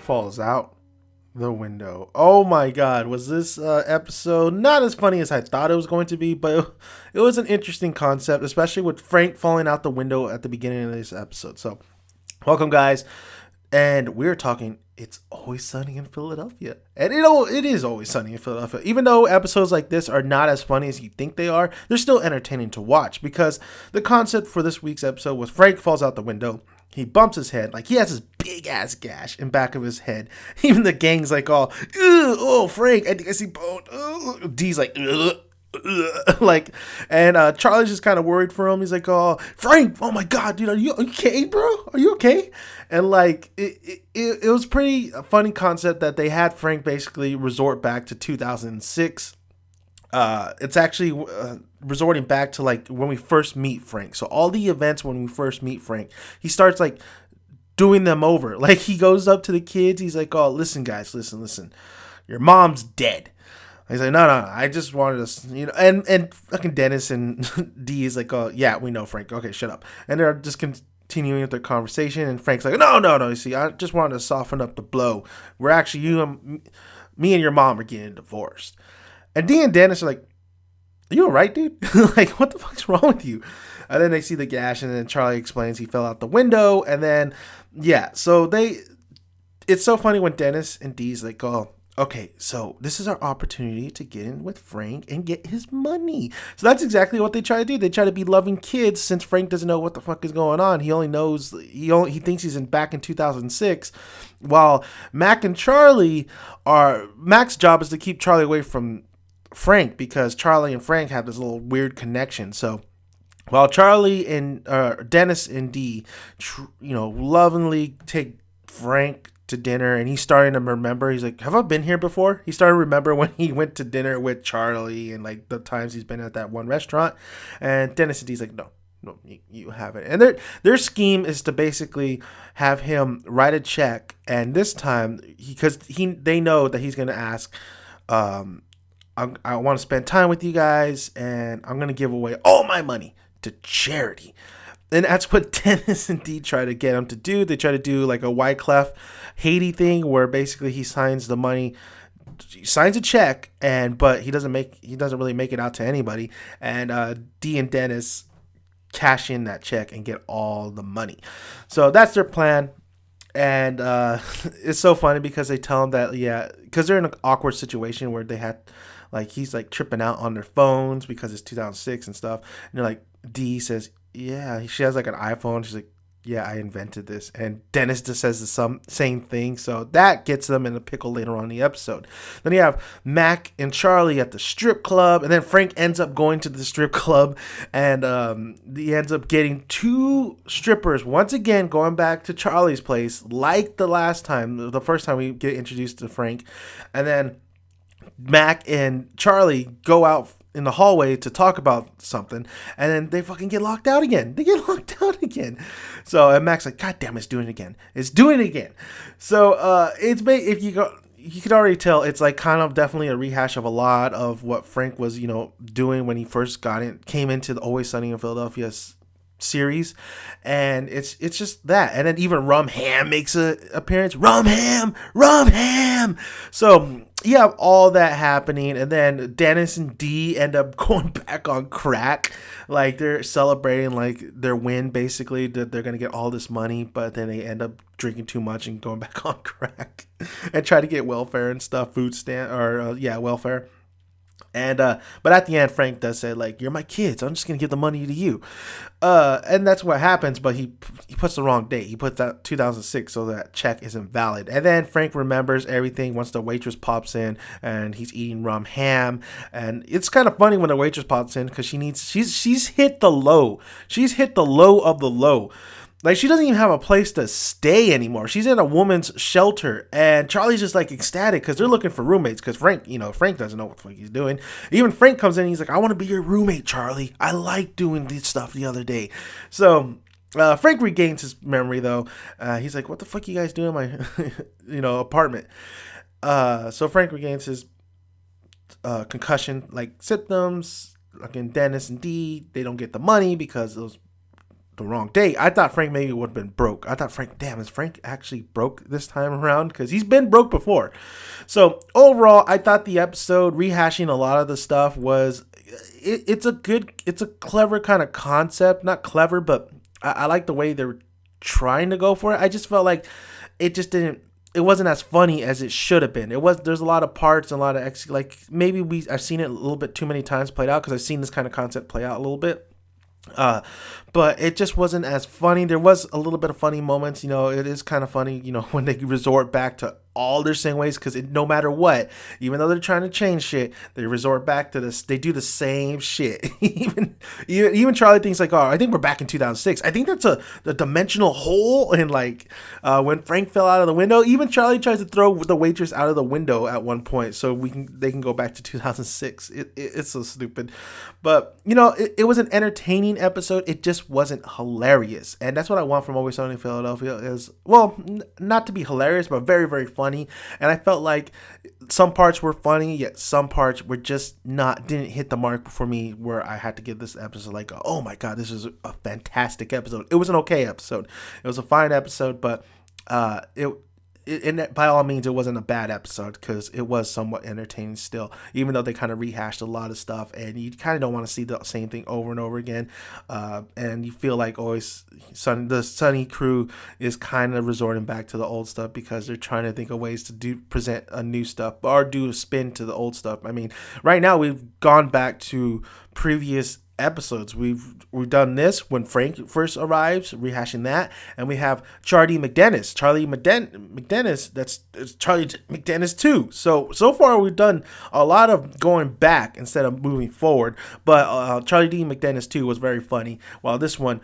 falls out the window. Oh my god, was this episode not as funny as I thought it was going to be, but it was an interesting concept, especially with Frank falling out the window at the beginning of this episode. So, welcome, guys. And we're talking It's Always Sunny in Philadelphia. And it is always sunny in Philadelphia. Even though episodes like this are not as funny as you think they are, they're still entertaining to watch because the concept for this week's episode was Frank falls out the window. He bumps his head, like he has this big ass gash in back of his head. Even the gang's like all, oh Frank, I think I see bone. D's like, ugh. Like, and Charlie's just kind of worried for him. He's like, "Oh, Frank, oh my God, dude, are you okay, bro? Are you okay?" And like, it was pretty funny concept that they had Frank basically resort back to 2006. It's actually resorting back to like when we first meet Frank. So all the events when we first meet Frank, he starts like doing them over. Like he goes up to the kids. He's like, "Oh, listen, guys, listen. Your mom's dead." He's like, no, I just wanted to, and fucking Dennis and D is like, oh, yeah, we know, Frank. Okay, shut up. And they're just continuing with their conversation. And Frank's like, no. You see, I just wanted to soften up the blow. We're actually, me and your mom are getting divorced. And D and Dennis are like, are you all right, dude? Like, what the fuck's wrong with you? And then they see the gash, and then Charlie explains he fell out the window. And then, yeah, so it's so funny when Dennis and D's like, oh, okay, so this is our opportunity to get in with Frank and get his money. So that's exactly what they try to do. They try to be loving kids since Frank doesn't know what the fuck is going on. He only knows he thinks he's back in 2006, while Mac and Charlie Mac's job is to keep Charlie away from Frank because Charlie and Frank have this little weird connection. So while Charlie and Dennis and D, lovingly take Frank to dinner, and he's starting to remember. He's like, have I been here before? He started to remember when he went to dinner with Charlie and like the times he's been at that one restaurant. And Dennis and D's like, no, you haven't. And their scheme is to basically have him write a check, and this time they know that he's gonna ask, I want to spend time with you guys, and I'm gonna give away all my money to charity. And that's what Dennis and Dee try to get him to do. They try to do like a Wyclef Haiti thing where basically he signs the money, he signs a check, but he doesn't really make it out to anybody. And Dee and Dennis cash in that check and get all the money. So that's their plan. And it's so funny because they tell him that, yeah, because they're in an awkward situation where they had, like, he's like tripping out on their phones because it's 2006 and stuff. And they're like, Dee says, yeah, she has like an iPhone. She's like, yeah, I invented this. And Dennis just says the same thing. So that gets them in a pickle later on in the episode. Then you have Mac and Charlie at the strip club. And then Frank ends up going to the strip club. And he ends up getting two strippers. Once again, going back to Charlie's place. Like the last time. The first time we get introduced to Frank. And then Mac and Charlie go out in the hallway to talk about something, and then they fucking get locked out again. So, and Mac's like, God damn, it's doing it again. So, if you could already tell it's like kind of definitely a rehash of a lot of what Frank was, doing when he first came into the Always Sunny in Philadelphia series. And it's just that. And then even Rum Ham makes an appearance. Rum Ham. So you have all that happening, and then Dennis and Dee end up going back on crack. Like they're celebrating like their win, basically, that they're gonna get all this money, but then they end up drinking too much and going back on crack and try to get welfare and stuff, welfare. And but at the end, Frank does say, like, you're my kids, I'm just gonna give the money to you. And that's what happens, but he puts the wrong date. He puts that 2006, so that check isn't valid. And then Frank remembers everything once the waitress pops in and he's eating Rum Ham. And it's kind of funny when the waitress pops in because she's hit the low. She's hit the low of the low. Like, she doesn't even have a place to stay anymore. She's in a woman's shelter, and Charlie's just like ecstatic because they're looking for roommates. Because Frank doesn't know what the fuck he's doing. Even Frank comes in, and he's like, I want to be your roommate, Charlie. I like doing this stuff the other day. So Frank regains his memory though. He's like, what the fuck you guys doing in my apartment? So Frank regains his concussion like symptoms. Like in Dennis and Dee, they don't get the money because those the wrong day. I thought Frank maybe would have been broke. I thought Frank, damn, is Frank actually broke this time around? Because he's been broke before. So overall, I thought the episode rehashing a lot of the stuff was it's a clever kind of concept. Not clever, but I like the way they're trying to go for it. I just felt like it just didn't. It wasn't as funny as it should have been. It was. There's a lot of parts and a lot of like maybe I've seen it a little bit too many times played out because I've seen this kind of concept play out a little bit. Uh, but it just wasn't as funny. There was a little bit of funny moments. It is kind of funny. When they resort back to all their same ways because no matter what, even though they're trying to change shit, they resort back to this. They do the same shit. even Charlie thinks like, oh, I think we're back in 2006. I think that's the dimensional hole. And like when Frank fell out of the window, even Charlie tries to throw the waitress out of the window at one point so they can go back to 2006. It's so stupid, but it was an entertaining episode. It just wasn't hilarious, and that's what I want from Always Sunny in Philadelphia. Is well, not to be hilarious, but very very funny. And I felt like some parts were funny, yet some parts were just didn't hit the mark for me. Where I had to give this episode like, oh my god, this is a fantastic episode. It was an okay episode. It was a fine episode, but and by all means, it wasn't a bad episode because it was somewhat entertaining still, even though they kind of rehashed a lot of stuff and you kind of don't want to see the same thing over and over again. And you feel like always the Sunny crew is kind of resorting back to the old stuff because they're trying to think of ways to present a new stuff or do a spin to the old stuff. I mean, right now we've gone back to previous episodes. We've done this when Frank first arrives, rehashing that, and we have Charlie McDennis. It's Charlie McDennis too. So far we've done a lot of going back instead of moving forward. But Charlie D. McDennis 2 was very funny, while this one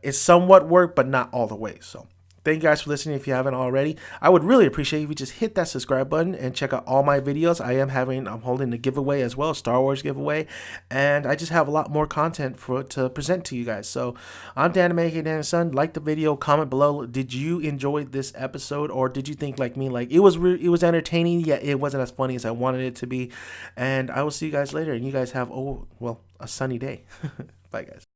is somewhat worked, but not all the way. So thank you guys for listening. If you haven't already, I would really appreciate if you just hit that subscribe button and check out all my videos. I'm holding a giveaway as well, a Star Wars giveaway, and I just have a lot more content to present to you guys. So I'm Dan Making Dan Son. Like the video, comment below. Did you enjoy this episode, or did you think like me, like it was entertaining, yet it wasn't as funny as I wanted it to be? And I will see you guys later, and you guys have a sunny day. Bye guys.